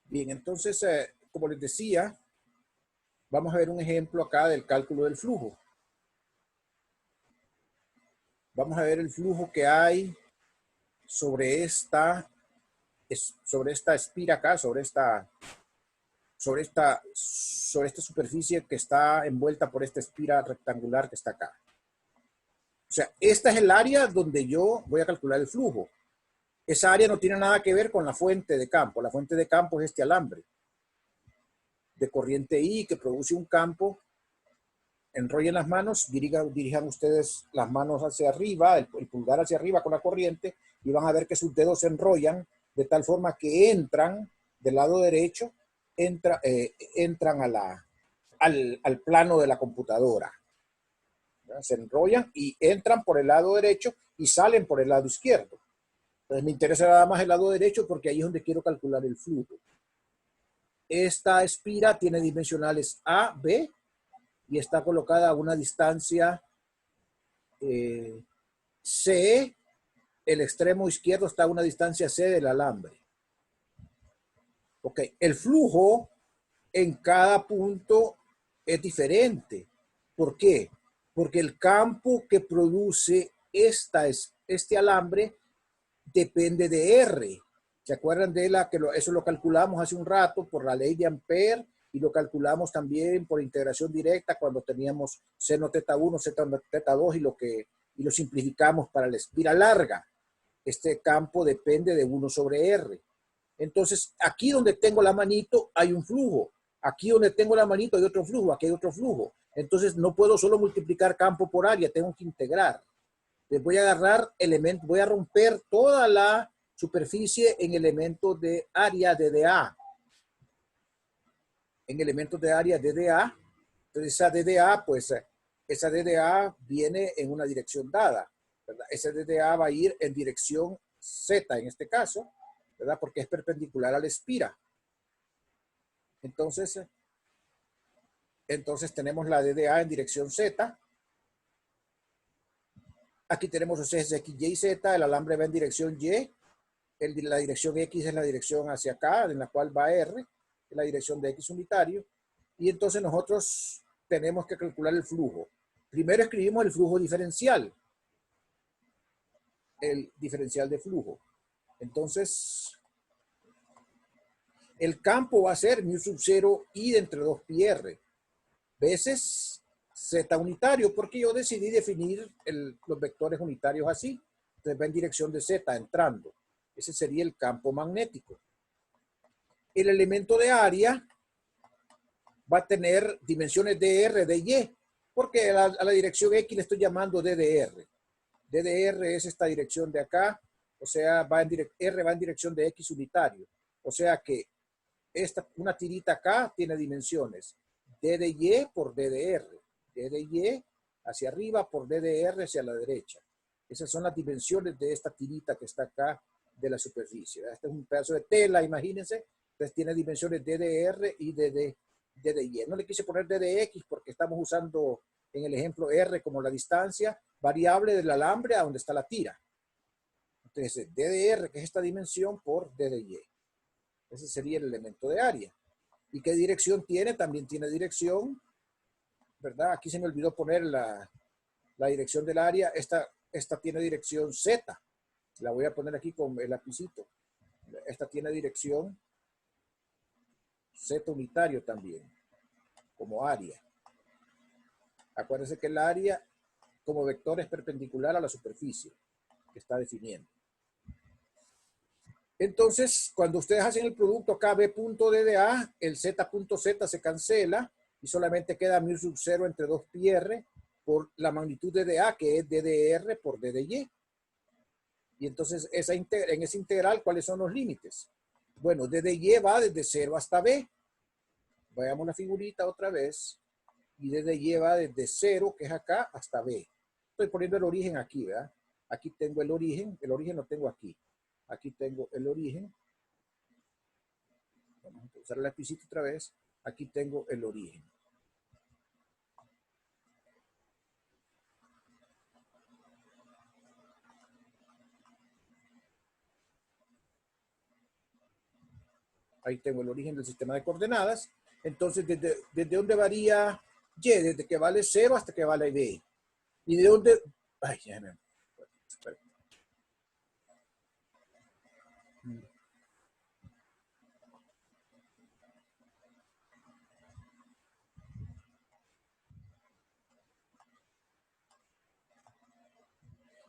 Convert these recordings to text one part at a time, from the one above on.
Bien, entonces, como les decía, vamos a ver un ejemplo acá del cálculo del flujo. Vamos a ver el flujo que hay sobre esta espira acá, sobre esta superficie que está envuelta por esta espira rectangular que está acá. O sea, esta es el área donde yo voy a calcular el flujo. Esa área no tiene nada que ver con la fuente de campo. La fuente de campo es este alambre de corriente I que produce un campo. Enrollen las manos, dirijan ustedes las manos hacia arriba, el pulgar hacia arriba con la corriente, y van a ver que sus dedos se enrollan de tal forma que entran del lado derecho, entran al plano de la computadora. ¿Verdad? Se enrollan y entran por el lado derecho y salen por el lado izquierdo. Entonces me interesa nada más el lado derecho porque ahí es donde quiero calcular el flujo. Esta espira tiene dimensionales A, B, y está colocada a una distancia C, el extremo izquierdo está a una distancia C del alambre. Ok, el flujo en cada punto es diferente. ¿Por qué? Porque el campo que produce este alambre depende de R. ¿Se acuerdan de eso lo calculamos hace un rato por la ley de Ampere y lo calculamos también por integración directa cuando teníamos seno teta 1, seno teta 2 y lo simplificamos para la espira larga? Este campo depende de 1 sobre R. Entonces, aquí donde tengo la manito hay un flujo. Aquí donde tengo la manito hay otro flujo. Aquí hay otro flujo. Entonces, no puedo solo multiplicar campo por área, tengo que integrar. Les voy a agarrar elementos, voy a romper toda la superficie en elementos de área DDA. En elementos de área DDA. Entonces, esa DDA, pues, esa DDA viene en una dirección dada, ¿verdad? Esa DDA va a ir en dirección Z en este caso, ¿verdad? Porque es perpendicular a la espira. Entonces tenemos la DDA en dirección Z. Aquí tenemos los ejes X, Y y Z. El alambre va en dirección Y. La dirección X es la dirección hacia acá, en la cual va R, es la dirección de X unitario. Y entonces nosotros tenemos que calcular el flujo. Primero escribimos el flujo diferencial. El diferencial de flujo. Entonces, el campo va a ser mu sub 0 I entre 2 pi R veces Z unitario, porque yo decidí definir los vectores unitarios así. Entonces va en dirección de Z entrando. Ese sería el campo magnético. El elemento de área va a tener dimensiones dr, dy, porque a la dirección X le estoy llamando ddr. ddr es esta dirección de acá, o sea, R va en dirección de X unitario. O sea que una tirita acá tiene dimensiones d de y por d de r, d de y hacia arriba por d de r hacia la derecha. Esas son las dimensiones de esta tirita que está acá de la superficie. Este es un pedazo de tela, imagínense. Entonces tiene dimensiones d de r y d de y. No le quise poner d de x porque estamos usando en el ejemplo r como la distancia variable del alambre a donde está la tira. Entonces d de r, que es esta dimensión, por d de y. Ese sería el elemento de área. ¿Y qué dirección tiene? También tiene dirección, ¿verdad? Aquí se me olvidó poner la dirección del área. Esta tiene dirección Z. La voy a poner aquí con el lapicito. Esta tiene dirección Z unitario también, como área. Acuérdense que el área como vector es perpendicular a la superficie que está definiendo. Entonces, cuando ustedes hacen el producto KB.DDA, el Z.Z se cancela y solamente queda mu sub 0 entre 2 pi r por la magnitud de DA, que es DDR por DDY. Y entonces, en esa integral, ¿cuáles son los límites? Bueno, DDY va desde 0 hasta B. Veamos la figurita otra vez. Y DDY va desde 0, que es acá, hasta B. Estoy poniendo el origen aquí, ¿verdad? Aquí tengo el origen lo tengo aquí. Aquí tengo el origen. Vamos a usar el lapicito otra vez. Aquí tengo el origen. Ahí tengo el origen del sistema de coordenadas. Entonces, ¿desde dónde varía y? Desde que vale 0 hasta que vale b. ¿Y de dónde? Ay, ya me...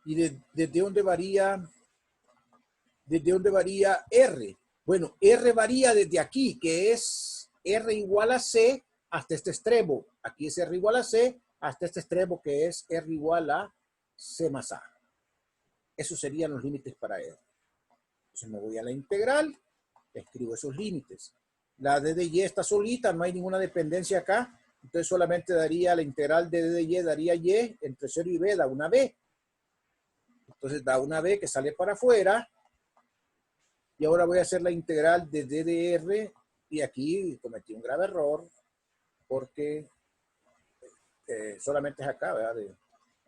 ¿Y desde dónde varía? ¿Desde dónde varía R? Bueno, R varía desde aquí, que es R igual a C hasta este extremo. Aquí es R igual a C hasta este extremo, que es R igual a C más A. Esos serían los límites para R. Entonces me voy a la integral, escribo esos límites. La d de y está solita, no hay ninguna dependencia acá. Entonces solamente daría la integral de d de y, daría y entre 0 y b, da una b. Entonces da una b que sale para afuera. Y ahora voy a hacer la integral de d de r. Y aquí cometí un grave error porque solamente es acá, ¿verdad? De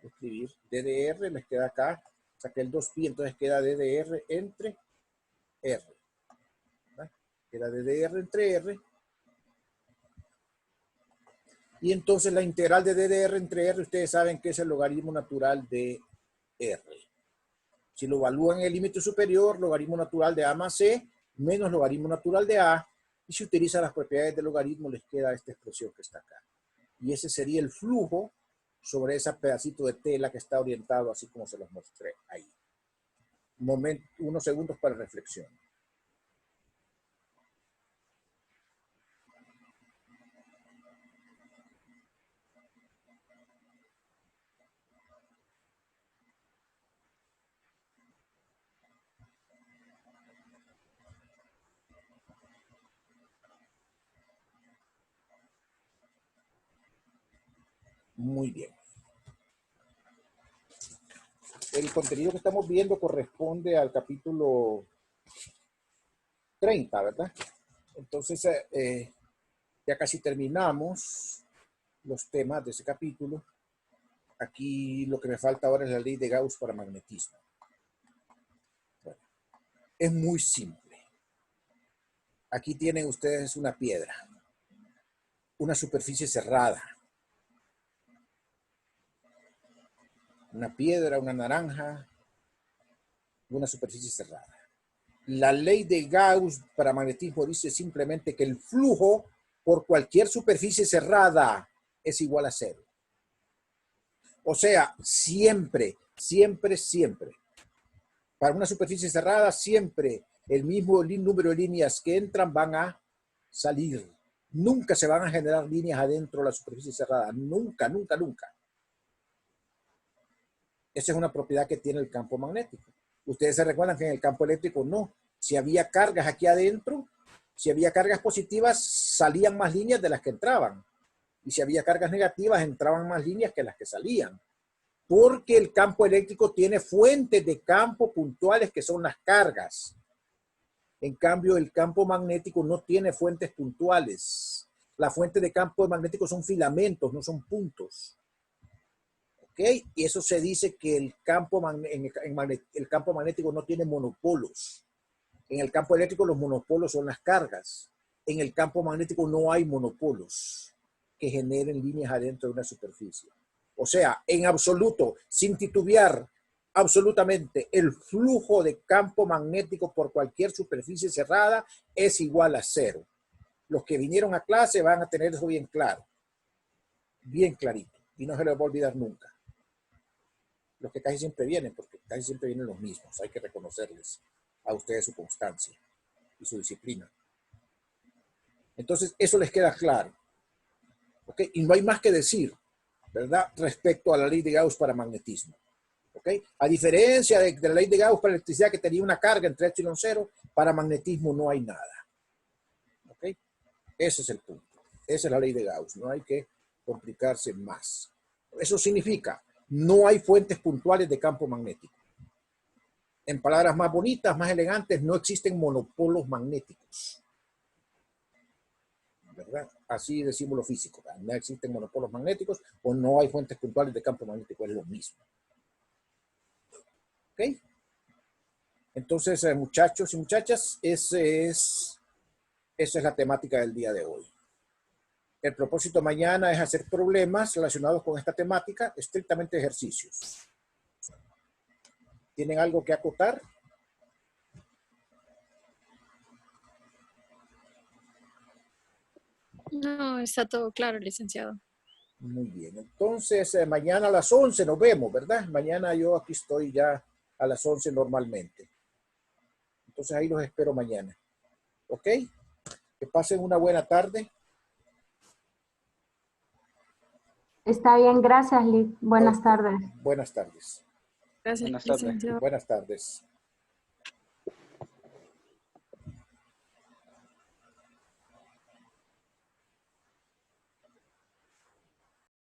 escribir d de r, me queda acá. Saqué el 2pi, entonces queda d de r entre r. ¿Verdad? Queda d de r entre r. Y entonces la integral de d de r entre r, ustedes saben que es el logaritmo natural de r. Si lo evalúan en el límite superior, logaritmo natural de a más c menos logaritmo natural de a, y si utilizan las propiedades del logaritmo les queda esta expresión que está acá. Y ese sería el flujo sobre ese pedacito de tela que está orientado así como se los mostré ahí. Unos segundos para reflexión. Muy bien. El contenido que estamos viendo corresponde al capítulo 30, ¿verdad? Entonces, ya casi terminamos los temas de ese capítulo. Aquí lo que me falta ahora es la ley de Gauss para magnetismo. Bueno, es muy simple. Aquí tienen ustedes una piedra, una superficie cerrada, una piedra, una naranja, una superficie cerrada. La ley de Gauss para magnetismo dice simplemente que el flujo por cualquier superficie cerrada es igual a 0. O sea, siempre, siempre, siempre. Para una superficie cerrada, siempre el mismo número de líneas que entran van a salir. Nunca se van a generar líneas adentro de la superficie cerrada. Nunca, nunca, nunca. Esa es una propiedad que tiene el campo magnético. Ustedes se recuerdan que en el campo eléctrico no. Si había cargas aquí adentro, si había cargas positivas, salían más líneas de las que entraban. Y si había cargas negativas, entraban más líneas que las que salían. Porque el campo eléctrico tiene fuentes de campo puntuales que son las cargas. En cambio, el campo magnético no tiene fuentes puntuales. La fuente de campo magnético son filamentos, no son puntos. ¿Ok? Y eso se dice que el campo magnético no tiene monopolos. En el campo eléctrico los monopolos son las cargas. En el campo magnético no hay monopolos que generen líneas adentro de una superficie. O sea, en absoluto, sin titubear, absolutamente, el flujo de campo magnético por cualquier superficie cerrada es igual a 0. Los que vinieron a clase van a tener eso bien claro, bien clarito, y no se les va a olvidar nunca. Los que casi siempre vienen, porque casi siempre vienen los mismos, hay que reconocerles a ustedes su constancia y su disciplina. Entonces, eso les queda claro. ¿Ok? Y no hay más que decir, ¿verdad? Respecto a la ley de Gauss para magnetismo. ¿Ok? A diferencia de la ley de Gauss para electricidad que tenía una carga entre epsilon 0, para magnetismo no hay nada. ¿Ok? Ese es el punto. Esa es la ley de Gauss. No hay que complicarse más. Eso significa, no hay fuentes puntuales de campo magnético. En palabras más bonitas, más elegantes, no existen monopolos magnéticos. ¿Verdad? Así decimos lo físico. ¿verdad? No existen monopolos magnéticos o no hay fuentes puntuales de campo magnético. Es lo mismo. ¿Ok? Entonces, muchachos y muchachas, ese es Esa es la temática del día de hoy. El propósito mañana es hacer problemas relacionados con esta temática, estrictamente ejercicios. ¿Tienen algo que acotar? No, está todo claro, licenciado. Muy bien. Entonces, mañana a las 11 nos vemos, ¿verdad? Mañana yo aquí estoy ya a las 11 normalmente. Entonces, ahí los espero mañana. ¿Ok? Que pasen una buena tarde. Está bien, gracias, Liz. Buenas Ok. tardes. Buenas tardes. Gracias, Buenas tardes. licenciado. Buenas tardes.